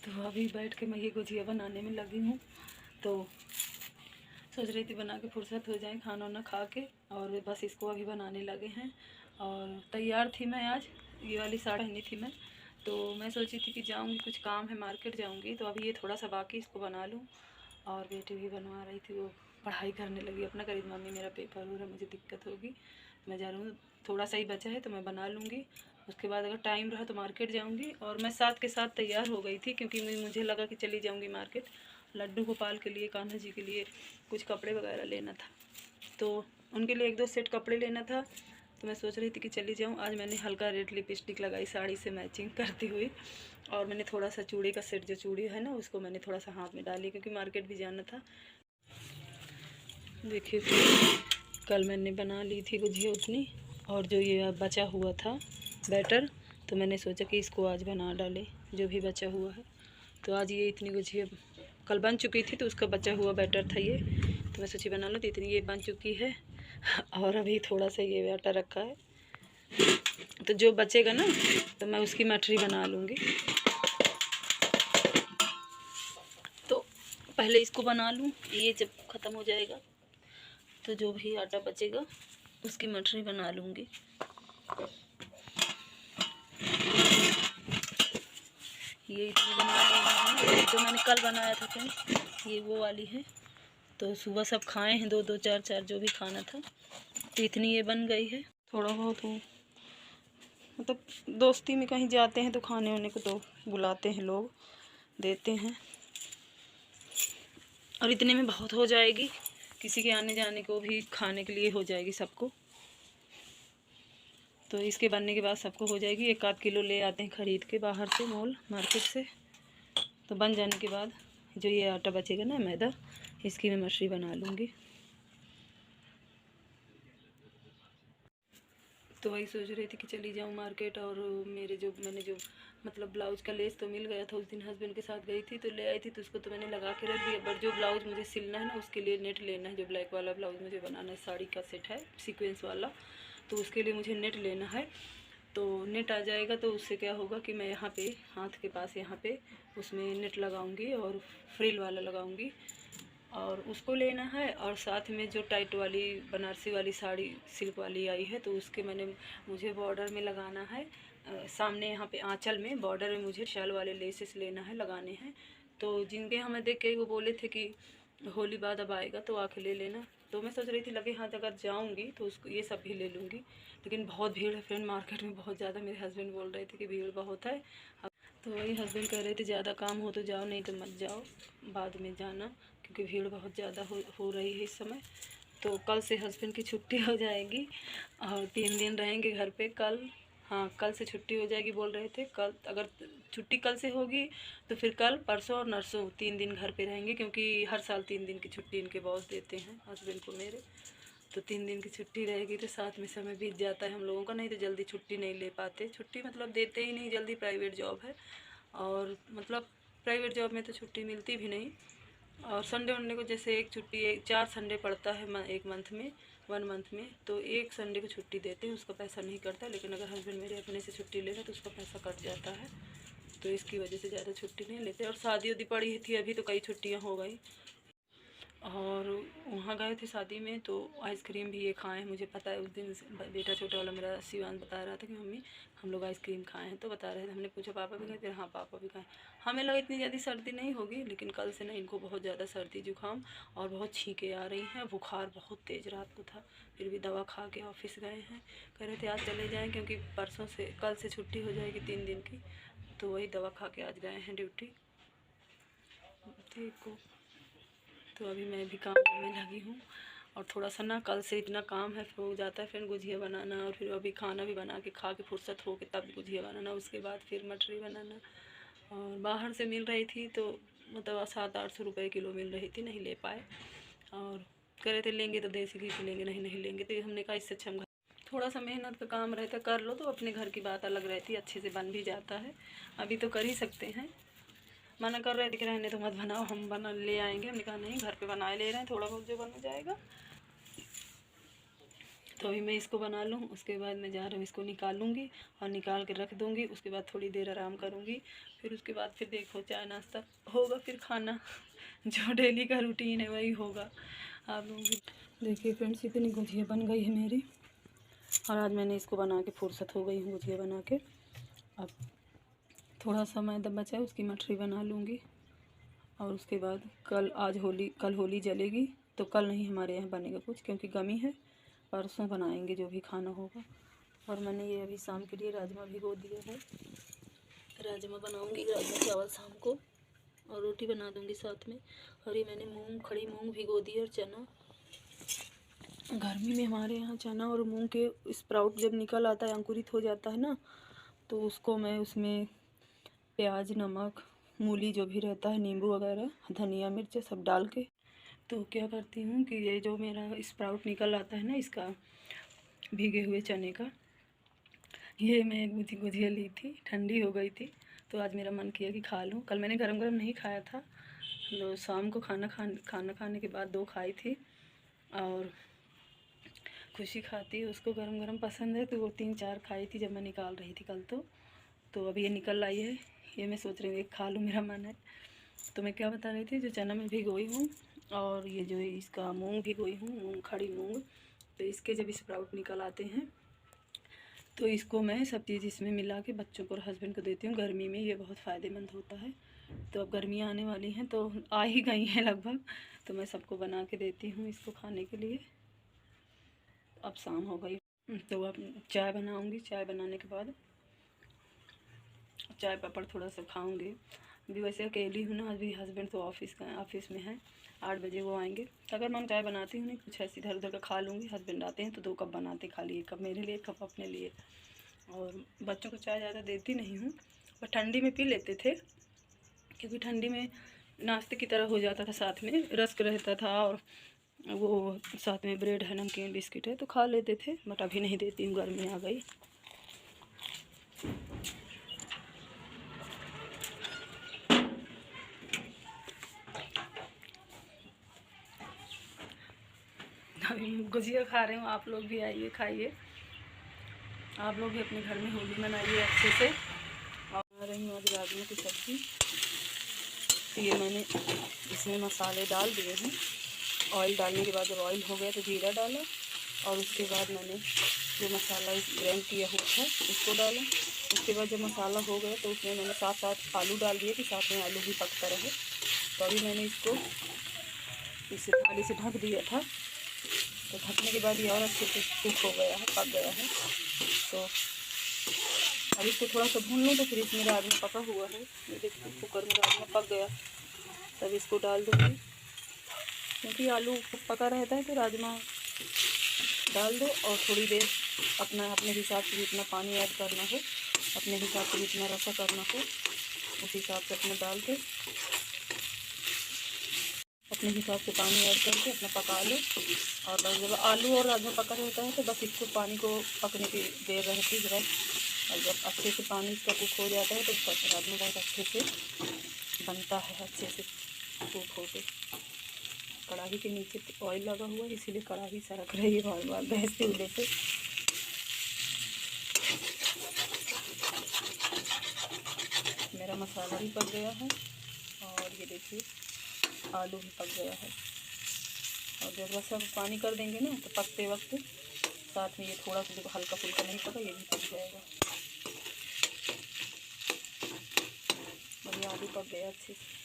तो अभी बैठ के मैं ये गुजिया बनाने में लगी हूँ। तो सोच रही थी बना के फुर्सत हो जाए खाना वाना खा के, और बस इसको अभी बनाने लगे हैं। और तैयार थी मैं, आज ये वाली साड़ी पहनी थी मैं, तो मैं सोची थी कि जाऊंगी, कुछ काम है मार्केट जाऊंगी, तो अभी ये थोड़ा सा बाकी इसको बना लूँ। और बेटी भी बनवा रही थी, वो पढ़ाई करने लगी अपना, करीब मम्मी मेरा पेपर हो रहा, मुझे दिक्कत होगी, मैं जा रही हूँ, थोड़ा सा ही बचा है तो मैं बना लूँगी। उसके बाद अगर टाइम रहा तो मार्केट जाऊंगी। और मैं साथ के साथ तैयार हो गई थी, क्योंकि मुझे लगा कि चली जाऊंगी मार्केट, लड्डू गोपाल के लिए, कान्हा जी के लिए कुछ कपड़े वगैरह लेना था, तो उनके लिए 1-2 सेट कपड़े लेना था। तो मैं सोच रही थी कि चली जाऊँ। आज मैंने हल्का रेड लिपस्टिक लगाई साड़ी से मैचिंग करती हुई, और मैंने थोड़ा सा चूड़ी का सेट, जो चूड़ी है ना, उसको मैंने थोड़ा सा हाथ में डाली, क्योंकि मार्केट भी जाना था। देखिए कल मैंने बना ली थी गुजिया उतनी, और जो ये बचा हुआ था बैटर, तो मैंने सोचा कि इसको आज बना डाले, जो भी बचा हुआ है। तो आज ये इतनी गुजिया कल बन चुकी थी, तो उसका बचा हुआ बैटर था ये, तो मैं सोची बना लो। तो इतनी ये बन चुकी है, और अभी थोड़ा सा ये आटा रखा है, तो जो बचेगा ना तो मैं उसकी मठरी बना लूँगी। तो पहले इसको बना लूँ, ये जब ख़त्म हो जाएगा तो जो भी आटा बचेगा उसकी मठरी बना लूँगी। ये इतनी बना लूँगी, जो मैंने कल बनाया था फ्रेंड्स, ये वो वाली है। तो सुबह सब खाए हैं, 2-2 4-4 जो भी खाना था, तो इतनी ये बन गई है। थोड़ा बहुत हो, मतलब दोस्ती में कहीं जाते हैं तो खाने वाने को तो बुलाते हैं लोग, देते हैं, और इतने में बहुत हो जाएगी, किसी के आने जाने को भी खाने के लिए हो जाएगी सबको। तो इसके बनने के बाद सबको हो जाएगी। 1-8 किलो ले आते हैं ख़रीद के बाहर से, मॉल मार्केट से। तो बन जाने के बाद जो ये आटा बचेगा ना, मैदा, इसकी मैं मछली बना लूँगी। तो वही सोच रही थी कि चली जाऊँ मार्केट, और मैंने जो मतलब ब्लाउज का लेस तो मिल गया था, उस दिन हस्बैंड के साथ गई थी तो ले आई थी, तो उसको तो मैंने लगा के रख दिया। बट जो ब्लाउज मुझे सिलना है ना, उसके लिए नेट लेना है, जो ब्लैक वाला ब्लाउज मुझे बनाना है, साड़ी का सेट है सीक्वेंस वाला, तो उसके लिए मुझे नेट लेना है। तो नेट आ जाएगा तो उससे क्या होगा कि मैं यहाँ पे हाथ के पास, यहाँ पे उसमें नेट लगाऊंगी और फ्रिल वाला लगाऊंगी, और उसको लेना है। और साथ में जो टाइट वाली बनारसी वाली साड़ी सिल्क वाली आई है, तो उसके मुझे बॉर्डर में लगाना है, सामने यहाँ पे आंचल में बॉर्डर में मुझे शाल वाले लेसेस लेना है, लगाने हैं। तो जिनके हमें देख के वो बोले थे कि होली बाद अब आएगा तो आके ले लेना, तो मैं सोच रही थी लगे हाथ अगर जाऊंगी तो उसको ये सब भी ले लूँगी। लेकिन बहुत भीड़ है फ्रेंड मार्केट में, बहुत ज़्यादा। मेरे हस्बैंड बोल रहे थे कि भीड़ बहुत है, तो वही हस्बैंड कह रहे थे ज़्यादा काम हो तो जाओ, नहीं तो मत जाओ, बाद में जाना, क्योंकि भीड़ बहुत ज़्यादा हो रही है इस समय। तो कल से हस्बैंड की छुट्टी हो जाएगी, और 3 दिन रहेंगे घर पे। कल, हाँ, कल से छुट्टी हो जाएगी बोल रहे थे। कल अगर छुट्टी कल से होगी तो फिर कल, परसों और नरसों 3 दिन घर पे रहेंगे, क्योंकि हर साल 3 दिन की छुट्टी इनके बॉस देते हैं हस्बैंड को मेरे। तो 3 दिन की छुट्टी रहेगी, तो साथ में समय बीत जाता है हम लोगों का, नहीं तो जल्दी छुट्टी नहीं ले पाते, छुट्टी मतलब देते ही नहीं जल्दी, प्राइवेट जॉब है, और मतलब प्राइवेट जॉब में तो छुट्टी मिलती भी नहीं। और संडे वनडे को जैसे एक छुट्टी, 4 संडे पड़ता है एक मंथ में, 1 मंथ में, तो एक संडे को छुट्टी देते हैं, उसका पैसा नहीं कटता। लेकिन अगर हस्बैंड मेरे अपने से छुट्टी ले रहे तो उसका पैसा कट जाता है, तो इसकी वजह से ज़्यादा छुट्टी नहीं लेते। और शादी उदी पड़ी थी अभी, तो कई छुट्टियाँ हो गई, और वहाँ गए थे शादी में, तो आइसक्रीम भी ये खाए हैं, मुझे पता है। उस दिन बेटा छोटा वाला मेरा शिवान बता रहा था कि मम्मी हम लोग आइसक्रीम खाए हैं, तो बता रहे थे। हमने पूछा पापा भी खाए? फिर हाँ पापा भी खाए। हमें लगा इतनी ज़्यादा सर्दी नहीं होगी, लेकिन कल से ना इनको बहुत ज़्यादा सर्दी जुकाम और बहुत छींकें आ रही हैं, बुखार बहुत तेज़ रात को था। फिर भी दवा खा के ऑफिस गए हैं, कह रहे थे आज चले जाएँ, क्योंकि परसों से, कल से छुट्टी हो जाएगी 3 दिन की, तो वही दवा खा के आज गए हैं ड्यूटी। ठीक हो, तो अभी मैं भी काम में लगी हूँ, और थोड़ा सा ना कल से इतना काम है हो जाता है, फिर गुजिया बनाना, और फिर अभी खाना भी बना के खा के फुर्सत हो के तब गुजिया बनाना, उसके बाद फिर मटरी बनाना। और बाहर से मिल रही थी तो मतलब 700-800 रुपये किलो मिल रही थी, नहीं ले पाए, और कह रहे थे लेंगे तो देसी घी लेंगे, नहीं लेंगे। तो हमने कहा इससे अच्छा हम थोड़ा सा मेहनत का काम रहता, कर लो तो अपने घर की बात अलग रहती, अच्छे से बन भी जाता है। अभी तो कर ही सकते हैं, मना कर रहे, दिख रहे हैं तो मत बनाओ, हम बना ले आएंगे। हमने कहा नहीं, घर पे बनाए ले रहे हैं, थोड़ा बहुत जो बन जाएगा। तो अभी मैं इसको बना लूँ, उसके बाद मैं जा रहा हूँ इसको निकालूंगी और निकाल के रख दूँगी। उसके बाद थोड़ी देर आराम करूँगी, फिर उसके बाद फिर देखो चाय नाश्ता होगा, फिर खाना जो डेली का रूटीन है वही होगा आप लोगों की। देखिए फ्रेंड्स, इतनी गुजिया बन गई है मेरी, और आज मैंने इसको बना के फुर्सत हो गई हूँ गुजिया बना के। अब थोड़ा सा मैदा बचा है, उसकी मठरी बना लूँगी। और उसके बाद कल होली जलेगी, तो कल नहीं हमारे यहाँ बनेगा कुछ, क्योंकि गमी है। परसों बनाएंगे जो भी खाना होगा। और मैंने ये अभी शाम के लिए राजमा भिगो दिए हैं, राजमा बनाऊंगी, राजमा चावल शाम को, और रोटी बना दूंगी साथ में। और ये मैंने खड़ी मूंग भिगो दी और चना। गर्मी में हमारे यहाँ चना और मूंग के स्प्राउट जब निकल आता है, अंकुरित हो जाता है ना, तो उसको मैं उसमें प्याज, नमक, मूली जो भी रहता है, नींबू वगैरह, धनिया मिर्च सब डाल के, तो क्या करती हूँ कि ये जो मेरा स्प्राउट निकल आता है ना, इसका भीगे हुए चने का, ये मैं एक गुजिया ली थी, ठंडी हो गई थी, तो आज मेरा मन किया कि खा लूँ। कल मैंने गरम गरम नहीं खाया था, तो शाम को खाना खाने के बाद 2 खाई थी। और खुशी खाती है, उसको गरम गरम पसंद है, तो वो 3-4 खाई थी जब मैं निकाल रही थी कल। तो अभी ये निकल आई है, ये मैं सोच रही हूँ एक खा लूँ, मेरा मन है। तो मैं क्या बता रही थी, जो चना में भिगोई हूँ और ये जो इसका मूंग भिगोई हूँ, खड़ी मूंग, तो इसके जब स्प्राउट निकल आते हैं तो इसको मैं सब चीज़ इसमें मिला के बच्चों को और हस्बैंड को देती हूँ। गर्मी में ये बहुत फ़ायदेमंद होता है। तो अब गर्मियाँ आने वाली हैं, तो आ ही गई हैं लगभग, तो मैं सबको बना के देती हूँ इसको खाने के लिए। अब शाम हो गई, तो अब चाय बनाऊँगी। चाय बनाने के बाद चाय पापड़ थोड़ा सा खाऊंगी। अभी वैसे अकेली हूँ ना, अभी हस्बैंड तो ऑफिस में हैं, 8 बजे वो आएंगे। अगर मैं चाय बनाती हूँ नहीं, कुछ ऐसी इधर उधर का खा लूँगी। हस्बैंड आते हैं तो 2 कप बनाते, खाली 1 कप मेरे लिए, 1 कप अपने लिए। और बच्चों को चाय ज़्यादा देती नहीं हूँ, पर ठंडी में पी लेते थे, क्योंकि ठंडी में नाश्ते की तरह हो जाता था, साथ में रस्क रहता था और वो साथ में ब्रेड है, नमकीन बिस्किट है, तो खा लेते थे। बट अभी नहीं देती हूँ, गर्मी आ गई। अभी गुजिया खा रही हूँ, आप लोग भी आइए खाइए। आप लोग भी अपने घर में होली मनाइए अच्छे से। और बना रही हूँ आज राजमा की सब्ज़ी। तो ये मैंने इसमें मसाले डाल दिए हैं। ऑयल डालने के बाद जब ऑयल हो गया तो जीरा डाला, और उसके बाद मैंने जो मसाला ग्राइंड किया हुआ था उसको डाला। उसके बाद जब मसाला हो गया तो उसमें मैंने साथ साथ आलू डाल दिए कि साथ में आलू भी पकता रहे। तो अभी मैंने इसको इसे थाली से ढक दिया था, तो ढकने के बाद ये और अच्छे से कुक हो गया है, पक गया है। तो अब इसको थोड़ा सा भून लूँ, तो फिर इसमें राजमा पका हुआ है, ये देखिए कुकर में राजमा पक गया। तब इसको डाल दूँगी, क्योंकि आलू पका रहता है, तो राजमा डाल दो और थोड़ी देर अपने हिसाब से जितना पानी ऐड करना हो, अपने हिसाब से जितना रसा करना हो, उस हिसाब से अपना डाल के अपने हिसाब से पानी ऐड करके अपना पका लो। और बस जब आलू और राजमा पका रहता है तो बस इसको पानी को पकने की देर रहती है बस। और जब अच्छे से पानी इसका कुक हो जाता है तो राजमा बहुत अच्छे से बनता है, अच्छे से कुक हो के। कढ़ाई के नीचे ऑयल लगा हुआ है, इसीलिए कढ़ाई सरक रही है बार बार गैस के वजह से। मेरा मसाला भी पक गया है और ये देखिए आलू भी पक गया है। और जब रसा पानी कर देंगे ना, तो पकते वक्त साथ में ये थोड़ा सा जो हल्का फुल्का नहीं पका, ये भी पक जाएगा। और ये आलू पक गया अच्छे से।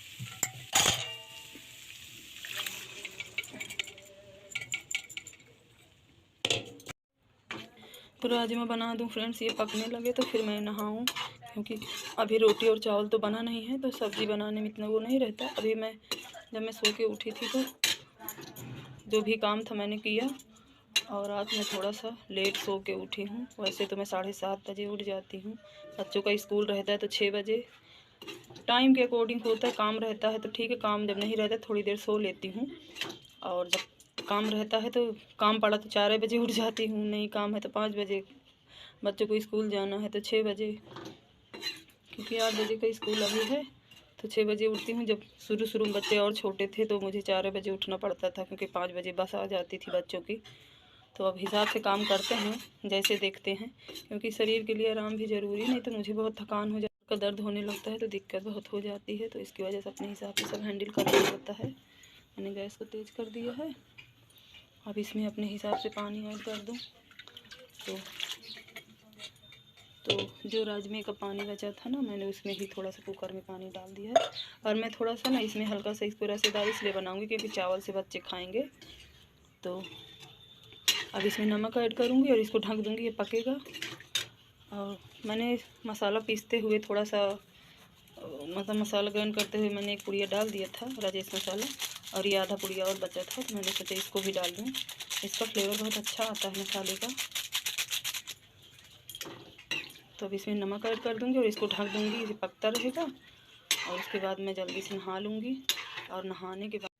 तो राजमा बना दूं फ्रेंड्स, ये पकने लगे तो फिर मैं नहाऊं, क्योंकि अभी रोटी और चावल तो बना नहीं है, तो सब्ज़ी बनाने में इतना वो नहीं रहता। अभी जब मैं सो के उठी थी तो जो भी काम था मैंने किया, और आज मैं थोड़ा सा लेट सो के उठी हूँ। वैसे तो मैं 7:30 बजे उठ जाती हूँ। बच्चों का स्कूल रहता है तो 6 बजे, टाइम के अकॉर्डिंग होता है। काम रहता है तो ठीक है, काम जब नहीं रहता थोड़ी देर सो लेती हूँ। और जब काम रहता है तो काम पड़ा तो 4 बजे उठ जाती हूँ, नहीं काम है तो 5 बजे। बच्चों को स्कूल जाना है तो 6 बजे, क्योंकि 8 बजे का स्कूल अभी है, तो 6 बजे उठती हूँ। जब शुरू में बच्चे और छोटे थे तो मुझे 4 बजे उठना पड़ता था, क्योंकि 5 बजे बस आ जाती थी बच्चों की। तो अब हिसाब से काम करते हैं, जैसे देखते हैं, क्योंकि शरीर के लिए आराम भी ज़रूरी, नहीं तो मुझे बहुत थकान हो जाती है, दर्द होने लगता है तो दिक्कत बहुत हो जाती है। तो इसकी वजह से अपने हिसाब से सब हैंडल करना पड़ता है। मैंने गैस को तेज़ कर दिया है। अब इसमें अपने हिसाब से पानी ऐड कर दूँ। तो जो राजमे का पानी बचा था ना, मैंने उसमें ही थोड़ा सा कुकर में पानी डाल दिया है। और मैं थोड़ा सा ना इसमें हल्का सा इसको रसेदार इसलिए बनाऊंगी क्योंकि चावल से बच्चे खाएंगे। तो अब इसमें नमक ऐड करूंगी और इसको ढक दूंगी, ये पकेगा। और मैंने मसाला पीसते हुए थोड़ा सा मतलब मसाला ग्राइंड करते हुए मैंने एक पुड़िया डाल दिया था, राजेश मसाला, और ये आधा पुड़िया और बचा था, तो मैंने सोचा इसको भी डाल दूँ। इसका फ्लेवर बहुत अच्छा आता है मसाले का। तो अब इसमें नमक ऐड कर दूंगी और इसको ढक दूंगी, ये पकता रहेगा। और उसके बाद मैं जल्दी से नहा लूँगी। और नहाने के बाद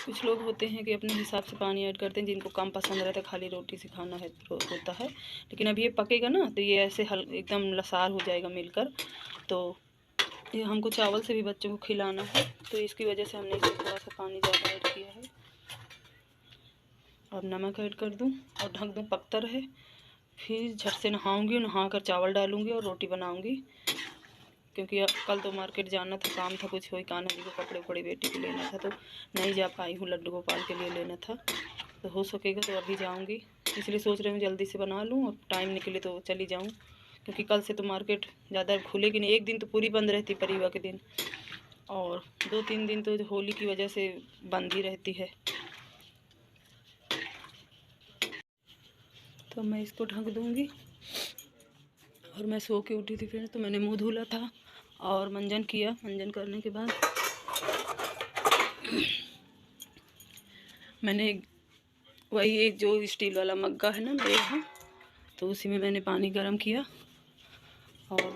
कुछ लोग होते हैं कि अपने हिसाब से पानी ऐड करते हैं, जिनको कम पसंद रहता है, खाली रोटी से खाना है होता है। लेकिन अब ये पकेगा ना तो ये ऐसे एकदम लसार हो जाएगा मिलकर। तो ये हमको चावल से भी बच्चों को खिलाना है, तो इसकी वजह से हमने इसमें थोड़ा सा पानी ज़्यादा ऐड किया है। अब नमक ऐड कर दूँ और ढक दूँ, पकता रहे। फिर झट से नहाऊंगी, नहा कर चावल डालूंगी और रोटी बनाऊंगी, क्योंकि कल तो मार्केट जाना था, काम था कुछ, वही कान्हा जी को कपड़े उपड़े बेटी को लेना था, तो नहीं जा पाई हूँ। लड्डू गोपाल के लिए लेना था, तो हो सकेगा तो अभी जाऊंगी। इसलिए सोच रही हूँ जल्दी से बना लूँ और टाइम निकले तो चली जाऊँ, क्योंकि कल से तो मार्केट ज़्यादा खुलेगी नहीं। एक दिन तो पूरी बंद रहती परिवा के दिन, और 2-3 दिन तो होली की वजह से बंद ही रहती है। तो मैं इसको ढक दूँगी। और मैं सो के उठी थी फिर, तो मैंने मुँह धुला था और मंजन किया। मंजन करने के बाद मैंने वही एक जो स्टील वाला मग्गा है ना मेरे यहाँ, तो उसी में मैंने पानी गर्म किया और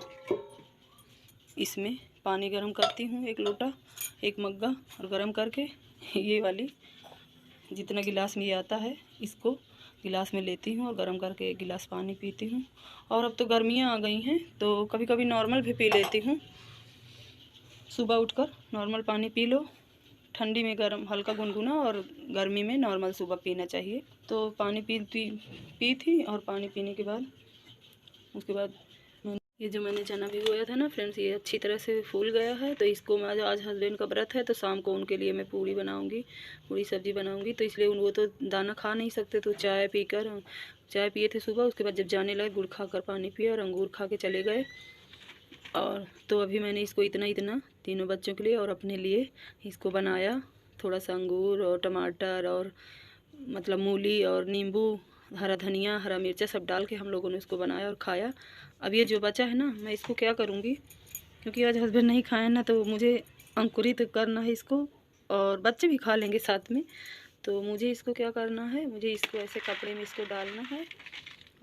इसमें पानी गर्म करती हूँ 1 लोटा, 1 मग्गा, और गर्म करके ये वाली जितना गिलास में ये आता है इसको गिलास में लेती हूँ और गर्म करके 1 गिलास पानी पीती हूँ। और अब तो गर्मियाँ आ गई हैं तो कभी कभी नॉर्मल भी पी लेती हूँ। सुबह उठकर नॉर्मल पानी पी लो, ठंडी में गर्म हल्का गुनगुना, और गर्मी में नॉर्मल सुबह पीना चाहिए। तो पानी पी थी, और पानी पीने के बाद उसके बाद ये जो मैंने चना भिगोया था ना फ्रेंड्स, ये अच्छी तरह से फूल गया है। तो इसको मैं आज हस्बैंड का व्रत है, तो शाम को उनके लिए मैं पूरी बनाऊंगी, पूरी सब्जी बनाऊंगी। तो इसलिए वो तो दाना खा नहीं सकते, तो चाय पिए थे सुबह। उसके बाद जब जाने लगे गुड़ खा कर पानी पिया और अंगूर खा के चले गए। और तो अभी मैंने इसको इतना तीनों बच्चों के लिए और अपने लिए इसको बनाया। थोड़ा सा अंगूर और टमाटर और मतलब मूली और नींबू, हरा धनिया, हरा मिर्चा सब डाल के हम लोगों ने इसको बनाया और खाया। अब ये जो बचा है ना, मैं इसको क्या करूँगी, क्योंकि आज हस्बैंड नहीं खाए ना, तो मुझे अंकुरित करना है इसको, और बच्चे भी खा लेंगे साथ में। तो मुझे इसको क्या करना है, मुझे इसको ऐसे कपड़े में इसको डालना है,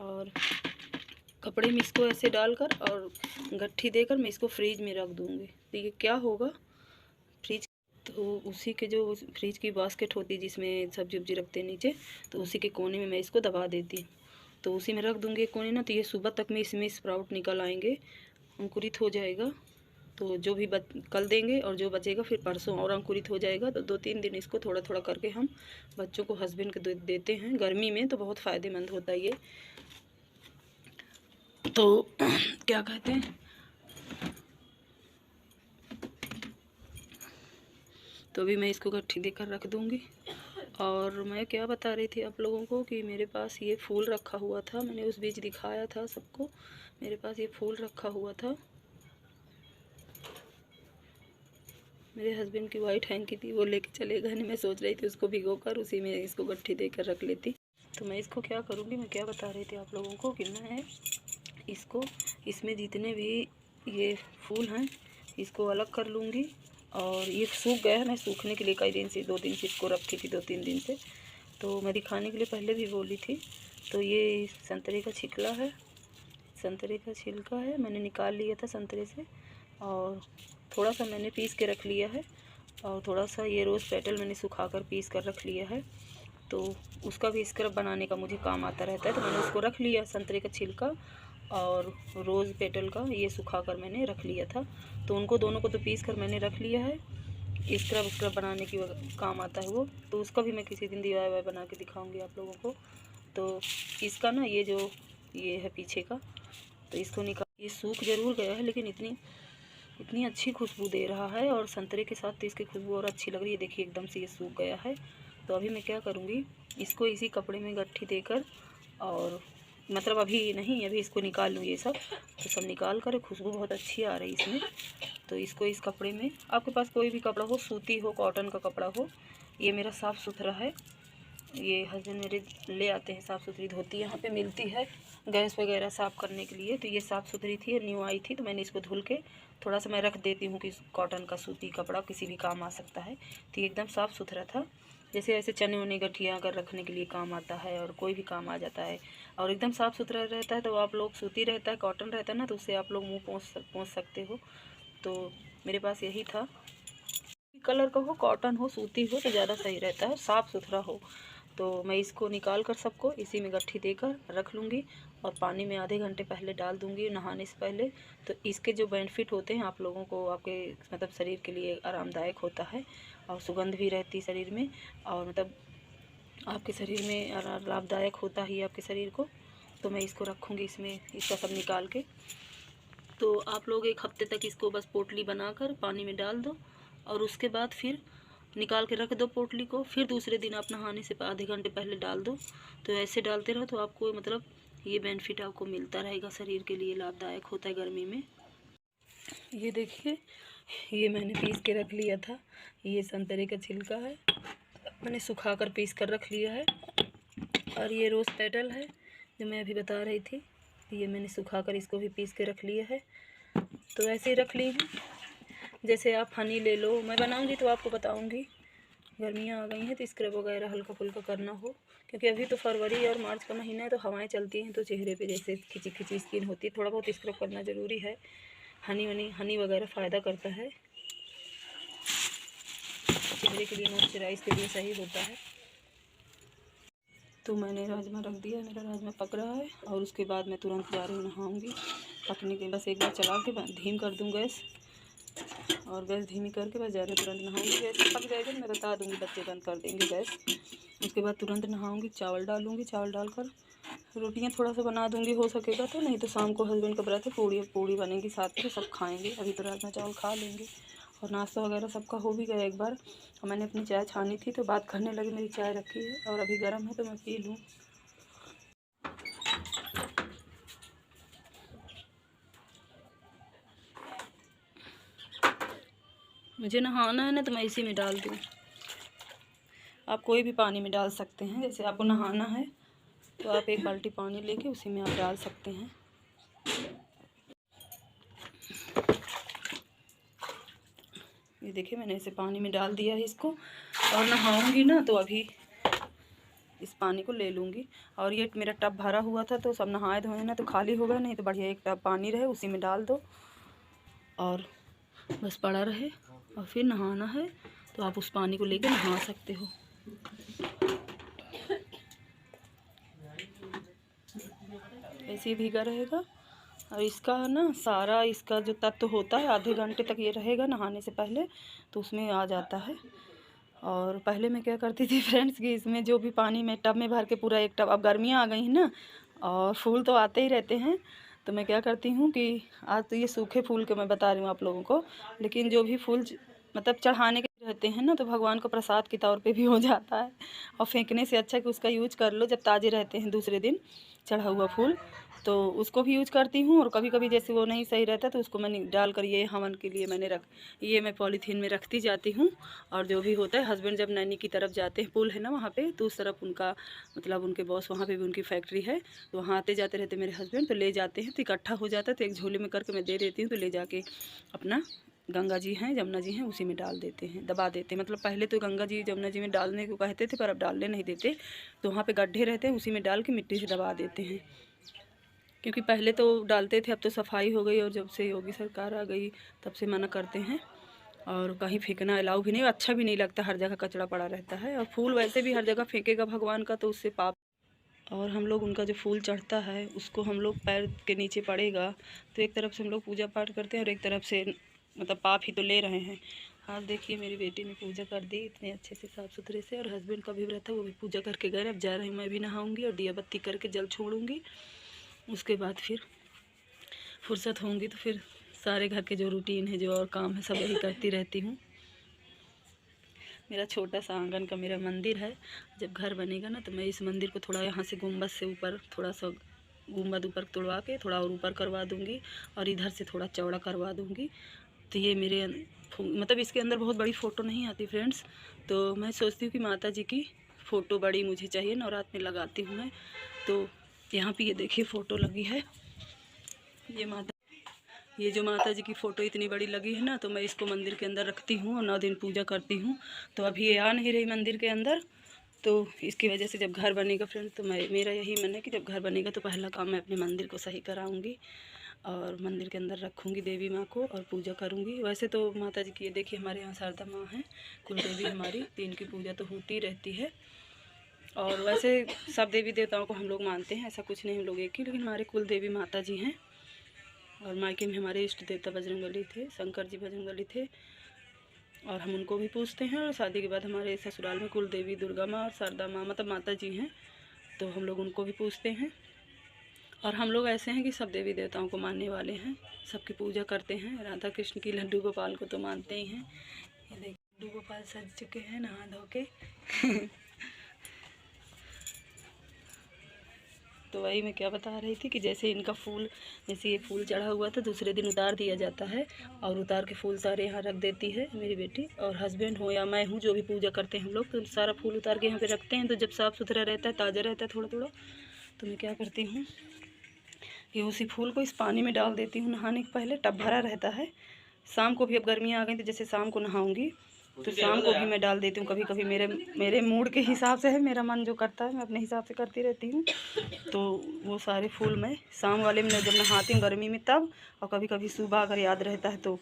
और कपड़े में इसको ऐसे डालकर और गट्ठी देकर मैं इसको फ्रीज में रख दूँगी। तो ये क्या होगा, फ्रीज तो उसी के जो फ्रिज की बास्केट होती है जिसमें सब्जी उब्जी रखते हैं नीचे, तो उसी के कोने में मैं इसको दबा देती हूँ। तो उसी में रख दूँगी एक कोने ना, तो ये सुबह तक में इसमें स्प्राउट निकल आएंगे, अंकुरित हो जाएगा। तो जो भी कल देंगे और जो बचेगा फिर परसों और अंकुरित हो जाएगा। तो 2-3 दिन इसको थोड़ा थोड़ा करके हम बच्चों को हस्बैंड के देते हैं। गर्मी में तो बहुत फ़ायदेमंद होता है ये। तो क्या कहते हैं, तो अभी मैं इसको गट्ठी देकर रख दूँगी। और मैं क्या बता रही थी आप लोगों को कि मेरे पास ये फूल रखा हुआ था, मैंने उस बीच दिखाया था सबको। मेरे पास ये फूल रखा हुआ था, मेरे हस्बैंड की वाइट हैंकी थी, वो लेके चले गए। मैं सोच रही थी उसको भिगोकर उसी में इसको गट्ठी देकर रख लेती। तो मैं इसको क्या करूँगी, मैं क्या बता रही थी आप लोगों को कि मैं इसको इसमें जितने भी ये फूल हैं इसको अलग कर लूँगी। और ये सूख गया है, मैं सूखने के लिए कई दिन से 2 दिन से इसको रखी थी, 2-3 दिन से। तो मैं दिखाने के लिए पहले भी बोली थी। तो ये संतरे का छिलका है, संतरे का छिलका है, मैंने निकाल लिया था संतरे से, और थोड़ा सा मैंने पीस के रख लिया है। और थोड़ा सा ये रोज़ पेटल मैंने सुखाकर पीस कर रख लिया है, तो उसका भी स्क्रब बनाने का मुझे काम आता रहता है। तो मैंने उसको रख लिया, संतरे का छिलका और रोज़ पेटल का ये सुखाकर मैंने रख लिया था। तो उनको दोनों को तो पीस कर मैंने रख लिया है। स्क्रब स्क्रब बनाने की काम आता है वो, तो उसका भी मैं किसी दिन DIY बना के दिखाऊंगी आप लोगों को। तो इसका ना ये है पीछे का, तो इसको निकाल। ये सूख ज़रूर गया है लेकिन इतनी अच्छी खुशबू दे रहा है, और संतरे के साथ तो इसकी खुशबू और अच्छी लग रही है। देखिए एकदम से ये सूख गया है। तो अभी मैं क्या करूँगी, इसको इसी कपड़े में गट्ठी देकर, और मतलब अभी नहीं, अभी इसको निकाल लूँ ये सब। तो सब निकाल कर, खुशबू बहुत अच्छी आ रही है इसमें। तो इसको इस कपड़े में, आपके पास कोई भी कपड़ा हो, सूती हो, कॉटन का कपड़ा हो। ये मेरा साफ़ सुथरा है, ये हस्बैंड मेरे ले आते हैं, साफ़ सुथरी धोती यहाँ पे मिलती है गैस वगैरह साफ़ करने के लिए। तो ये साफ़ सुथरी थी, न्यू आई थी, तो मैंने इसको धुल के थोड़ा सा मैं रख देती हूँ कि कॉटन का सूती कपड़ा किसी भी काम आ सकता है। तो ये एकदम साफ़ सुथरा था, जैसे ऐसे चने वने गठिया अगर रखने के लिए काम आता है, और कोई भी काम आ जाता है, और एकदम साफ़ सुथरा रहता है। तो आप लोग, सूती रहता है, कॉटन रहता है ना, तो उससे आप लोग मुँह पोंछ सकते हो। तो मेरे पास यही था, कलर का हो, कॉटन हो, सूती हो तो ज़्यादा सही रहता है, साफ़ सुथरा हो। तो मैं इसको निकाल कर सबको इसी में गट्ठी देकर रख लूँगी, और पानी में आधे घंटे पहले डाल दूँगी नहाने से पहले। तो इसके जो बेनिफिट होते हैं आप लोगों को, आपके मतलब शरीर के लिए आरामदायक होता है, और सुगंध भी रहती है शरीर में, और मतलब आपके शरीर में लाभदायक होता ही आपके शरीर को। तो मैं इसको रखूँगी इसमें, इसका सब निकाल के। तो आप लोग 1 हफ्ते तक इसको बस पोटली बनाकर पानी में डाल दो, और उसके बाद फिर निकाल के रख दो पोटली को। फिर दूसरे दिन आप नहाने से आधे घंटे पहले डाल दो। तो ऐसे डालते रहो तो आपको मतलब ये बेनिफिट आपको मिलता रहेगा, शरीर के लिए लाभदायक होता है गर्मी में। ये देखिए, ये मैंने पीस के रख लिया था, ये संतरे का छिलका है, मैंने सुखा कर पीस कर रख लिया है। और ये रोज़ पेटल है जो मैं अभी बता रही थी, ये मैंने सुखा कर इसको भी पीस के रख लिया है। तो ऐसे ही रख ली हूँ। जैसे आप हनी ले लो, मैं बनाऊंगी तो आपको बताऊंगी। गर्मियाँ आ गई हैं तो स्क्रब वगैरह हल्का फुल्का करना हो, क्योंकि अभी तो फरवरी और मार्च का महीना है, तो हवाएं चलती हैं, तो चेहरे पे जैसे खिंची खिंची स्किन होती है, थोड़ा बहुत स्क्रब करना ज़रूरी है। हनी वगैरह फ़ायदा करता है, चेहरे के लिए, मॉइस्चराइज के लिए सही होता है। तो मैंने राजमा रख दिया, मेरा राजमा पक रहा है, और उसके बाद मैं तुरंत जा रही हूँ नहाऊँगी। पकने के बस एक बार चला के धीम कर दूँ गैस, और गैस धीमी करके बस जा रहे तुरंत नहाऊँगी। गैस पक जाएगा मैं बता दूँगी, बच्चे बंद कर देंगे गैस। उसके बाद तुरंत नहाऊँगी, चावल डालूँगी, चावल डालकर रोटियां थोड़ा सा बना दूँगी हो सकेगा तो, नहीं तो शाम को हस्बैंड का व्रत है, पूड़ी बनेगी साथ में, सब खाएँगे। अभी तो राजमा चावल खा लेंगे, और नाश्ता वगैरह सबका हो भी गया एक बार। और मैंने अपनी चाय छानी थी तो बात करने लगी, मेरी चाय रखी है और अभी गर्म है तो मैं पी लूँ। मुझे नहाना है ना तो मैं इसी में डाल दूँ। आप कोई भी पानी में डाल सकते हैं, जैसे आपको नहाना है तो आप 1 बाल्टी पानी लेके उसी में आप डाल सकते हैं। ये देखिए मैंने ऐसे पानी में डाल दिया है इसको, और नहाऊंगी ना तो अभी इस पानी को ले लूँगी। और ये मेरा टब भरा हुआ था तो सब नहाए धोए ना तो खाली होगा, नहीं तो बढ़िया एक टब पानी रहे उसी में डाल दो और बस पड़ा रहे, और फिर नहाना है तो आप उस पानी को लेकर नहा सकते हो। ऐसे ही भीगा रहेगा, और इसका ना सारा इसका जो तत्व होता है आधे घंटे तक ये रहेगा नहाने से पहले, तो उसमें आ जाता है। और पहले मैं क्या करती थी फ्रेंड्स कि इसमें जो भी पानी में टब में भर के पूरा एक टब, अब गर्मियाँ आ गई हैं ना और फूल तो आते ही रहते हैं, तो मैं क्या करती हूँ कि आज तो ये सूखे फूल के मैं बता रही हूँ आप लोगों को, लेकिन जो भी फूल मतलब चढ़ाने के रहते हैं ना तो भगवान को प्रसाद के तौर पे भी हो जाता है, और फेंकने से अच्छा कि उसका यूज कर लो जब ताज़े रहते हैं दूसरे दिन चढ़ा हुआ फूल, तो उसको भी यूज करती हूँ। और कभी कभी जैसे वो नहीं सही रहता तो उसको मैंने डाल कर ये हवन के लिए ये मैं पॉलीथीन में रखती जाती हूँ। और जो भी होता है हस्बैंड जब नैनी की तरफ जाते हैं, पुल है ना वहाँ पे, तो उस तरफ उनका मतलब उनके बॉस वहाँ पे भी उनकी फैक्ट्री है, तो वहाँ आते जाते रहते मेरे हस्बैंड, तो ले जाते हैं तो इकट्ठा हो जाता है, तो एक झोले में करके मैं दे देती हूँ, तो ले जाके अपना गंगा जी हैं जमुना जी हैं उसी में डाल देते हैं, दबा देते हैं। मतलब पहले तो गंगा जी जमुना जी में डालने को कहते थे पर अब डालने नहीं देते, तो वहाँ पे गड्ढे रहते हैं उसी में डाल के मिट्टी से दबा देते हैं, क्योंकि पहले तो डालते थे, अब तो सफाई हो गई और जब से योगी सरकार आ गई तब से मना करते हैं, और कहीं फेंकना अलाउ भी नहीं, अच्छा भी नहीं लगता, हर जगह कचरा पड़ा रहता है। और फूल वैसे भी हर जगह फेंकेगा भगवान का तो उससे पाप, और हम लोग उनका जो फूल चढ़ता है उसको हम लोग पैर के नीचे पड़ेगा, तो एक तरफ से हम लोग पूजा पाठ करते हैं और एक तरफ से मतलब पाप ही तो ले रहे हैं। आज देखिए मेरी बेटी ने पूजा कर दी इतने अच्छे से साफ़ सुथरे से, और हस्बैंड का भी व्रत था, वो भी पूजा करके गए। अब जा रही हूँ, मैं भी नहाऊंगी और दिया बत्ती करके जल छोड़ूंगी। उसके बाद फिर फुर्सत होंगी तो फिर सारे घर के जो रूटीन है, जो और काम है, सब यही करती रहती हूँ। मेरा छोटा सा आंगन का मेरा मंदिर है। जब घर बनेगा ना तो मैं इस मंदिर को थोड़ा यहाँ से गुम्बद से ऊपर, थोड़ा सा गुम्बद ऊपर तोड़वा के थोड़ा और ऊपर करवा दूँगी, और इधर से थोड़ा चौड़ा करवा दूँगी। तो ये मेरे मतलब इसके अंदर बहुत बड़ी फ़ोटो नहीं आती फ्रेंड्स, तो मैं सोचती हूँ कि माता जी की फ़ोटो बड़ी मुझे चाहिए, नवरात्र में लगाती हूँ मैं। तो यहाँ पे ये देखिए फ़ोटो लगी है, ये जो माता जी की फ़ोटो इतनी बड़ी लगी है ना, तो मैं इसको मंदिर के अंदर रखती हूँ और 9 दिन पूजा करती हूँ। तो अभी ये आ नहीं रही मंदिर के अंदर, तो इसकी वजह से जब घर बनेगा फ्रेंड्स, तो मेरा यही मन है कि जब घर बनेगा तो पहला काम मैं अपने मंदिर को सही कराऊंगी और मंदिर के अंदर रखूंगी देवी माँ को और पूजा करूंगी। वैसे तो माता जी की ये देखिए हमारे यहाँ शारदा माँ हैं, कुल देवी हमारी, तो इनकी पूजा तो होती रहती है। और वैसे सब देवी देवताओं को हम लोग मानते हैं, ऐसा कुछ नहीं हम लोग एक ही, लेकिन हमारे कुल देवी माता जी हैं। और मायके में हमारे इष्ट देवता बजरंगबली थे, शंकर जी बजरंगबली थे, और हम उनको भी पूछते हैं। और शादी के बाद हमारे ससुराल में कुल देवी दुर्गा माँ और शारदा माँ मतलब माता जी हैं, तो हम लोग उनको भी पूछते हैं। और हम लोग ऐसे हैं कि सब देवी देवताओं को मानने वाले हैं, सबकी पूजा करते हैं। राधा कृष्ण की, लड्डू गोपाल को तो मानते ही हैं। ये देखिए लड्डू गोपाल सज चुके हैं नहा धो के तो वही मैं क्या बता रही थी कि जैसे इनका फूल, जैसे ये फूल चढ़ा हुआ था, दूसरे दिन उतार दिया जाता है, और उतार के फूल सारे यहाँ रख देती है मेरी बेटी। और हस्बैंड हो या मैं हूँ, जो भी पूजा करते हैं हम लोग, तो सारा फूल उतार के यहाँ पे रखते हैं। तो जब साफ़ सुथरा रहता है, ताज़ा रहता है थोड़ा थोड़ा, तो मैं क्या करती हूँ, ये उसी फूल को इस पानी में डाल देती हूँ नहाने के पहले। टब भरा रहता है। शाम को भी, अब गर्मियाँ आ गई तो जैसे शाम को नहाऊँगी तो शाम को भी मैं डाल देती हूँ। कभी कभी मेरे मूड के हिसाब से है, मेरा मन जो करता है मैं अपने हिसाब से करती रहती हूँ। तो वो सारे फूल मैं शाम वाले में जब नहाती हूँ गर्मी में तब, और कभी कभी सुबह अगर याद रहता है तो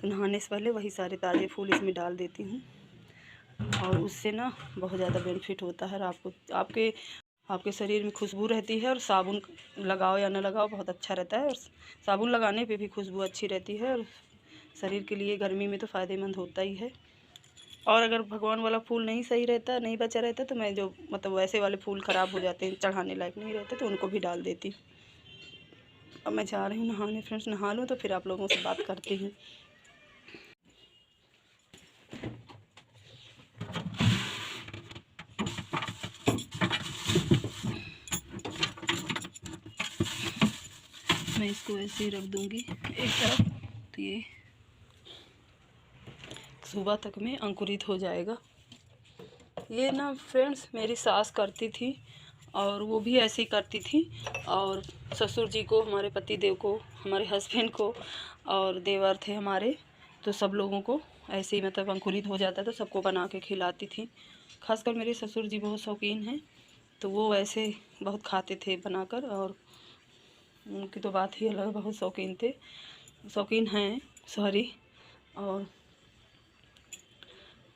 नहाने से पहले वही सारे ताज़े फूल इसमें डाल देती हूँ। और उससे ना बहुत ज़्यादा बेनिफिट होता है। आपको आपके शरीर में खुशबू रहती है, और साबुन लगाओ या ना लगाओ बहुत अच्छा रहता है। और साबुन लगाने पे भी खुशबू अच्छी रहती है, और शरीर के लिए गर्मी में तो फ़ायदेमंद होता ही है। और अगर भगवान वाला फूल नहीं सही रहता, नहीं बचा रहता, तो मैं जो मतलब वैसे वाले फूल ख़राब हो जाते हैं, चढ़ाने लायक नहीं रहते, तो उनको भी डाल देती हूँ। अब मैं जा रही हूँ नहाने फ्रेंड्स, नहा लूँ तो फिर आप लोगों से बात करती हूँ। मैं इसको ऐसे ही रख दूँगी एक तरफ, तो ये सुबह तक में अंकुरित हो जाएगा। ये ना फ्रेंड्स मेरी सास करती थी, और वो भी ऐसे ही करती थी। और ससुर जी को, हमारे पति देव को, हमारे हस्बैंड को, और देवर थे हमारे, तो सब लोगों को ऐसे ही मतलब अंकुरित हो जाता तो सबको बना के खिलाती थी। खासकर मेरे ससुर जी बहुत शौकीन हैं, तो वो ऐसे बहुत खाते थे बनाकर, और उनकी तो बात ही अलग, बहुत शौकीन थे, शौकीन हैं सॉरी। और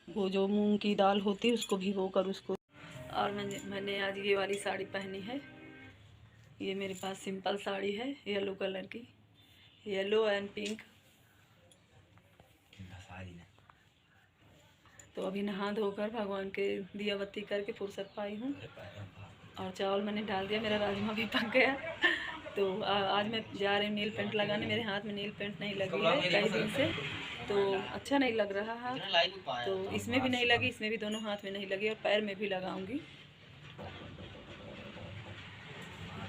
वो जो मूंग की दाल होती है उसको भिगोकर उसको, और मैंने आज ये वाली साड़ी पहनी है। ये मेरे पास सिंपल साड़ी है, येलो कलर की, येलो एंड पिंक। तो अभी नहा धोकर भगवान के दिया बत्ती करके फुर्सत पाई हूँ, और चावल मैंने डाल दिया, मेरा राजमा भी पक गया। तो आज मैं जा रही हूँ नील पेंट लगाने। मेरे हाथ में नील पेंट नहीं लगी है कई दिन से, तो अच्छा नहीं लग रहा है। तो इसमें भी नहीं लगी, इसमें भी, दोनों हाथ में नहीं लगी, और पैर में भी लगाऊंगी।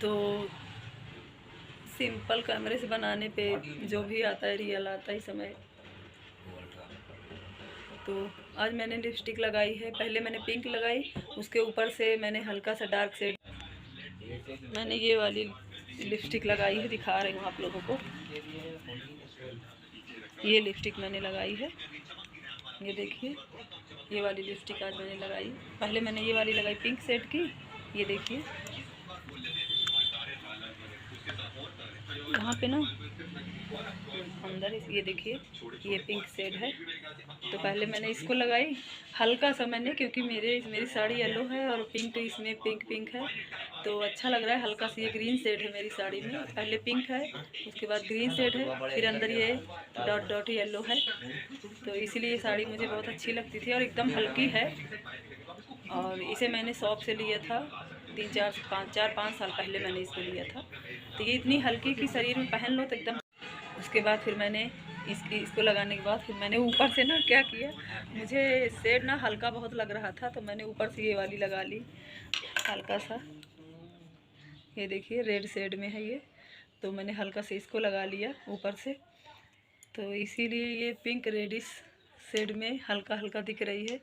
तो सिंपल कैमरे से बनाने पे जो भी आता है रियल आता है समय। तो आज मैंने लिपस्टिक लगाई है, पहले मैंने पिंक लगाई, उसके ऊपर से मैंने हल्का सा डार्क शेड, मैंने ये वाली लिपस्टिक लगाई है, दिखा रही हूँ आप लोगों को। ये लिपस्टिक मैंने लगाई है, ये देखिए, ये वाली लिपस्टिक आज मैंने लगाई। पहले मैंने ये वाली लगाई पिंक शेड की, ये देखिए यहाँ पे ना अंदर ये देखिए, ये पिंक शेड है। तो पहले मैंने इसको लगाई हल्का सा मैंने, क्योंकि मेरी साड़ी येलो है और पिंक इसमें पिंक है, तो अच्छा लग रहा है। हल्का सा ये ग्रीन शेड है मेरी साड़ी में, पहले पिंक है, उसके बाद ग्रीन शेड है, फिर अंदर ये डॉट डॉट येलो है। तो इसीलिए ये साड़ी मुझे बहुत अच्छी लगती थी और एकदम हल्की है। और इसे मैंने शॉप से लिया था 4-5 साल पहले मैंने इसको लिया था। तो ये इतनी हल्की कि शरीर में पहन लो तो एकदम। उसके बाद फिर मैंने इसको लगाने के बाद फिर मैंने ऊपर से ना क्या किया, मुझे शेड ना हल्का बहुत लग रहा था, तो मैंने ऊपर से ये वाली लगा ली हल्का सा। ये देखिए रेड शेड में है ये, तो मैंने हल्का से इसको लगा लिया ऊपर से। तो इसीलिए ये पिंक रेडिश शेड में हल्का हल्का दिख रही है।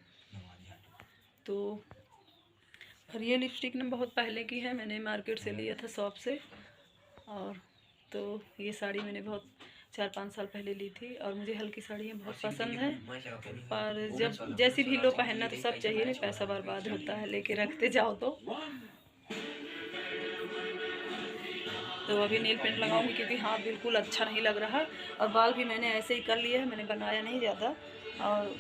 तो और ये लिपस्टिक ना बहुत पहले की है, मैंने मार्केट से लिया था शॉप से। और तो ये साड़ी मैंने बहुत 4-5 साल पहले ली थी और मुझे हल्की साड़ियाँ बहुत पसंद हैं। पर जब जैसी भी लो पहनना तो सब चाहिए, नहीं पैसा बर्बाद होता है लेके रखते जाओ तो अभी नेल पेंट लगाऊंगी क्योंकि हाथ बिल्कुल अच्छा नहीं लग रहा। और बाल भी मैंने ऐसे ही कर लिया है, मैंने बनाया नहीं ज़्यादा। और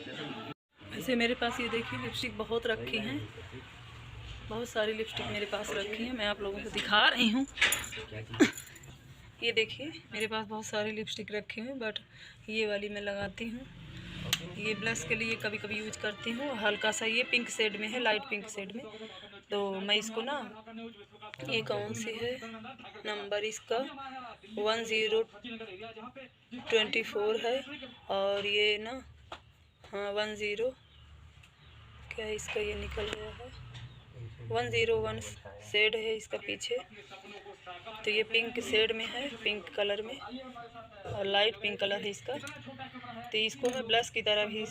ऐसे मेरे पास ये देखिए लिपस्टिक बहुत रखी हैं, बहुत सारी लिपस्टिक मेरे पास रखी हैं, मैं आप लोगों को दिखा रही हूँ। ये देखिए मेरे पास बहुत सारी लिपस्टिक रखी हुई, बट ये वाली मैं लगाती हूँ। ये ब्लश के लिए कभी कभी यूज करती हूँ। हल्का सा ये पिंक शेड में है, लाइट पिंक शेड में। तो मैं इसको ना, ये कौन सी है नंबर, इसका 1024 है। और ये ना हाँ 10 क्या है इसका, ये निकल गया है 101 शेड है इसका पीछे। तो ये पिंक शेड में है, पिंक कलर में, और लाइट पिंक कलर है इसका। तो इसको मैं ब्लश की तरह भी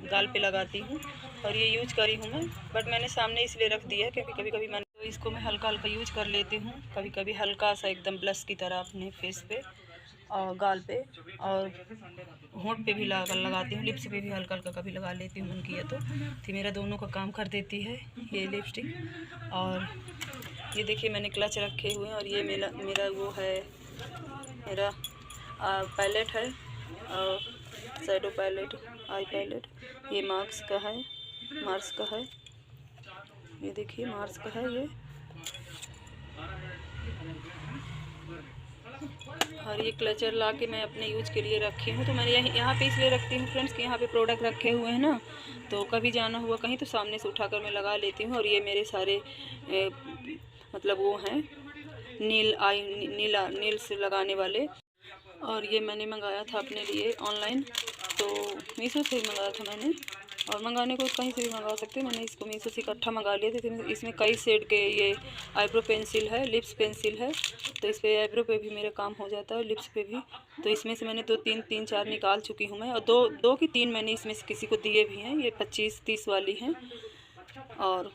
गाल पे लगाती हूँ और ये यूज करी हूँ मैं, बट मैंने सामने इसलिए रख दिया क्योंकि कभी कभी मैं तो इसको मैं हल्का हल्का यूज कर लेती हूँ, कभी कभी हल्का सा एकदम ब्लश की तरह अपने फेस पे और गाल पे और होंठ पे भी लगाती हूँ, लिप्स पे भी हल्का हल्का कभी लगा लेती हूँ मन किया तो मेरा दोनों का काम कर देती है ये लिपस्टिक। और ये देखिए मैंने क्लच रखे हुए हैं और ये मेरा वो है, मेरा पैलेट है, शैडो पैलेट, आई पैलेट। ये मार्स का है, ये देखिए मार्स का है ये। और ये क्लचर ला के मैं अपने यूज के लिए रखी हूँ। तो मैंने यहाँ पे इसलिए रखती हूँ फ्रेंड्स कि यहाँ पे प्रोडक्ट रखे हुए हैं ना, तो कभी जाना हुआ कहीं तो सामने से उठाकर मैं लगा लेती हूँ। और ये मेरे सारे मतलब वो हैं नील से लगाने वाले। और ये मैंने मंगाया था अपने लिए ऑनलाइन, तो मीशो से ही मंगाया था मैंने, और मंगाने को कहीं से भी मंगा सकते हैं। मैंने इसको मीशो से इकट्ठा मंगा लिए थे। इसमें कई शेड के ये आईब्रो पेंसिल है, लिप्स पेंसिल है, तो इस पर आईब्रो पे भी मेरा काम हो जाता है, लिप्स पे भी। तो इसमें से मैंने 3-4 निकाल चुकी हूँ मैं, और दो की 3 मैंने इसमें से किसी को दिए भी हैं। ये 25-30 वाली हैं। और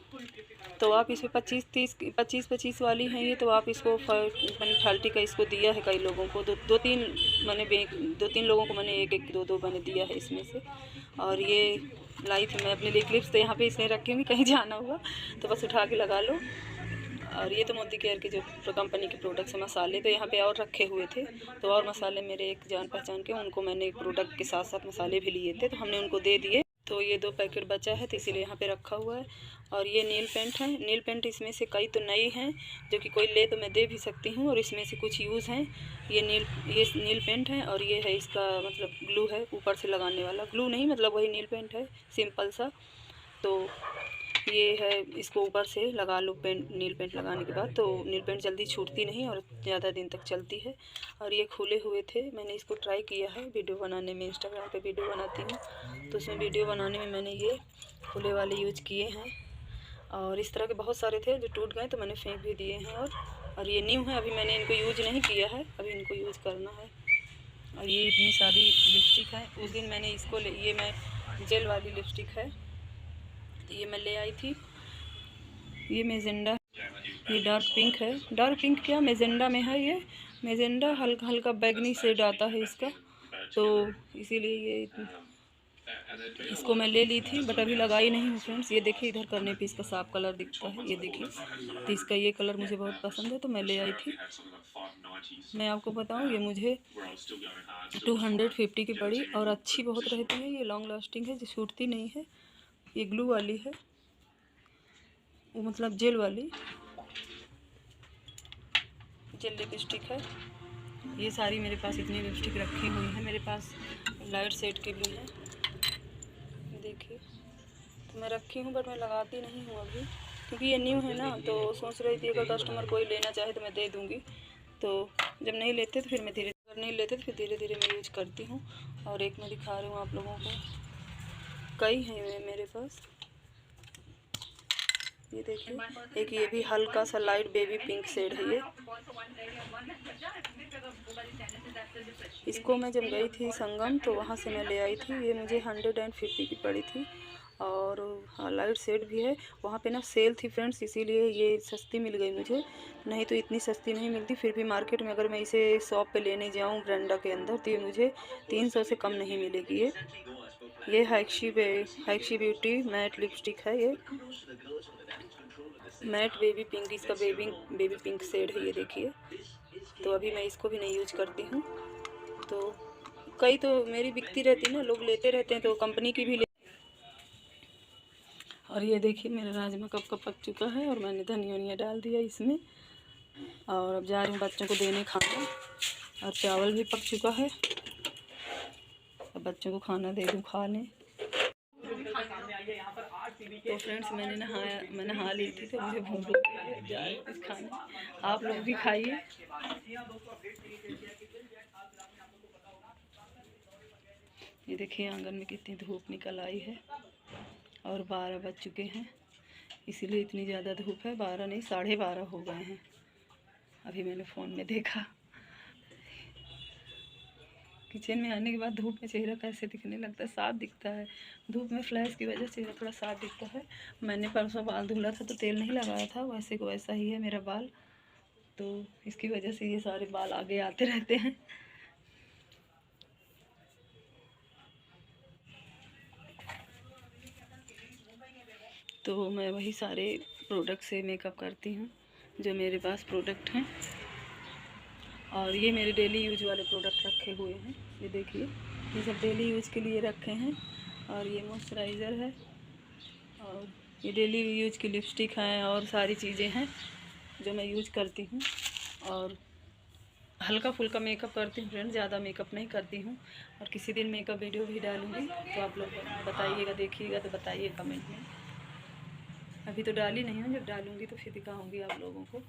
तो आप इसमें 25 वाली हैं ये, तो आप इसको मैंने 30 का इसको दिया है कई लोगों को, 2-3 लोगों को मैंने 1-1 2-2 मैंने दिया है इसमें से। और ये लाई थी मैं अपने लिए क्लिप्स, तो यहाँ पे इसलिए रखी हूँ, कहीं जाना हुआ तो बस उठा के लगा लो। और ये तो मोदी केयर के जो कंपनी के प्रोडक्ट्स हैं, मसाले तो यहाँ पे और रखे हुए थे, तो और मसाले मेरे एक जान पहचान के, उनको मैंने प्रोडक्ट के साथ साथ मसाले भी लिए थे, तो हमने उनको दे दिए। तो ये 2 पैकेट बचा है, तो इसीलिए यहाँ पे रखा हुआ है। और ये नील पेंट है, नील पेंट इसमें से कई तो नई हैं जो कि कोई ले तो मैं दे भी सकती हूँ, और इसमें से कुछ यूज़ हैं। ये नील पेंट है, और ये है इसका मतलब ग्लू है, ऊपर से लगाने वाला ग्लू नहीं, मतलब वही नील पेंट है सिंपल सा। तो ये है, इसको ऊपर से लगा लो नील पेंट लगाने के बाद, तो नील पेंट जल्दी छूटती नहीं और ज़्यादा दिन तक चलती है। और ये खुले हुए थे, मैंने इसको ट्राई किया है वीडियो बनाने में, इंस्टाग्राम पे वीडियो बनाती हूँ, तो उसमें वीडियो बनाने में मैंने ये खुले वाले यूज किए हैं। और इस तरह के बहुत सारे थे जो टूट गए, तो मैंने फेंक भी दिए हैं। और ये न्यू है, अभी मैंने इनको यूज नहीं किया है, अभी इनको यूज़ करना है। और ये इतनी सारी लिपस्टिक है, उस दिन मैंने इसको ये मैं जेल वाली लिपस्टिक है, ये मैं ले आई थी। ये मेजेंडा, ये डार्क पिंक है, डार्क पिंक क्या मेजेंडा में है, ये मेजेंडा हल्का हल्का बैगनी शेड आता है इसका, तो इसीलिए ये इसको मैं ले ली थी बट अभी लगाई नहीं हूँ फ्रेंड्स। ये देखिए इधर करने पे इसका साफ कलर दिखता है, ये देखिए। तो इसका ये कलर मुझे बहुत पसंद है तो मैं ले आई थी। मैं आपको बताऊँ ये मुझे 250 की पड़ी और अच्छी बहुत रहती है। ये लॉन्ग लास्टिंग है, जो छूटती नहीं है। ये ग्लू वाली है, वो मतलब जेल वाली जेल लिपस्टिक है। ये सारी मेरे पास इतनी लिपस्टिक रखी हुई है। मेरे पास लाइट शेड की भी है, देखिए। तो मैं रखी हूँ बट मैं लगाती नहीं हूँ अभी, क्योंकि ये न्यू है ना। तो सोच रही थी अगर कस्टमर कोई लेना चाहे तो मैं दे दूँगी। तो जब नहीं लेते तो फिर मैं अगर नहीं लेते तो फिर धीरे धीरे मैं यूज करती हूँ। और एक मैं दिखा रही हूँ आप लोगों को, कई हैं मेरे पास। ये देखिए, एक ये भी हल्का सा लाइट बेबी पिंक शेड है ये। इसको मैं जब गई थी संगम तो वहाँ से मैं ले आई थी। ये मुझे 150 की पड़ी थी और लाइट शेड भी है। वहाँ पे ना सेल थी फ्रेंड्स, इसीलिए ये सस्ती मिल गई मुझे, नहीं तो इतनी सस्ती नहीं मिलती। फिर भी मार्केट में अगर मैं इसे शॉप पे लेने जाऊँ ब्रांडा के अंदर तो ये मुझे 300 से कम नहीं मिलेगी। ये हैक्शी ब्यूटी मैट लिपस्टिक है। ये मैट बेबी पिंक, इसका बेबी पिंक शेड है, ये देखिए। तो अभी मैं इसको भी नहीं यूज करती हूँ। तो कई तो मेरी बिकती रहती है ना, लोग लेते रहते हैं तो कंपनी की भी ले। और ये देखिए मेरा राजमा कब का पक चुका है और मैंने धनिया वनिया डाल दिया इसमें। और अब जा रही हूँ बच्चों को देने खाना। और चावल भी पक चुका है, अब बच्चों को खाना दे दूँ खा लें। तो फ्रेंड्स मैं नहा ली थी तो मुझे भूख लग गई है, जा रही हूँ कुछ खाने। आप लोग भी खाइए। ये देखिए आंगन में कितनी धूप निकल आई है और 12 बज चुके हैं, इसीलिए इतनी ज़्यादा धूप है। 12 नहीं 12:30 हो गए हैं, अभी मैंने फ़ोन में देखा। किचन में आने के बाद धूप में चेहरा कैसे दिखने लगता है, साफ दिखता है। धूप में फ्लैश की वजह से चेहरा थोड़ा साफ दिखता है। मैंने परसों बाल धुला था तो तेल नहीं लगाया था, वैसे को वैसा ही है मेरा बाल, तो इसकी वजह से ये सारे बाल आगे आते रहते हैं। तो मैं वही सारे प्रोडक्ट से मेकअप करती हूँ जो मेरे पास प्रोडक्ट हैं। और ये मेरे डेली यूज वाले प्रोडक्ट रखे हुए हैं, ये देखिए। ये सब डेली यूज के लिए रखे हैं। और ये मॉइस्चराइज़र है और ये डेली यूज की लिपस्टिक है और सारी चीज़ें हैं जो मैं यूज करती हूँ। और हल्का फुल्का मेकअप करती हूँ फ्रेंड, ज़्यादा मेकअप नहीं करती हूँ। और किसी दिन मेकअप वीडियो भी डालूँगी तो आप लोग बताइएगा, देखिएगा तो बताइए कमेंट में। अभी तो डाली नहीं हूँ, जब डालूँगी तो फिर दिखाऊँगी आप लोगों को।